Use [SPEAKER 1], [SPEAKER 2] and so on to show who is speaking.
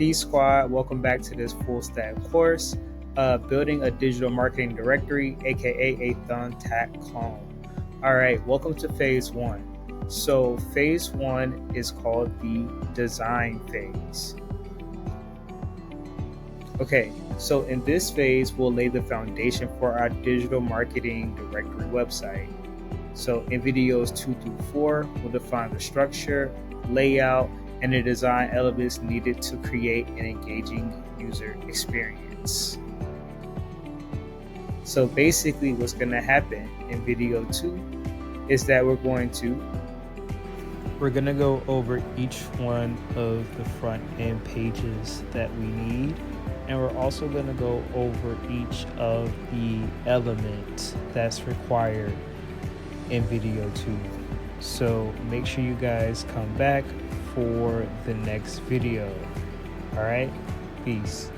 [SPEAKER 1] Peace Squad, welcome back to this full stack course, building a digital marketing directory, aka a Thumbtack clone. All right, welcome to phase one. So phase one is called the design phase. Okay, so in this phase, we'll lay the foundation for our digital marketing directory website. So in videos 2 through 4, we'll define the structure, layout, and the design elements needed to create an engaging user experience. So basically what's going to happen in video 2 is that we're going to go over each one of the front end pages that we need, and we're also going to go over each of the elements that's required in video 2. So make sure you guys come back for the next video. All right, peace.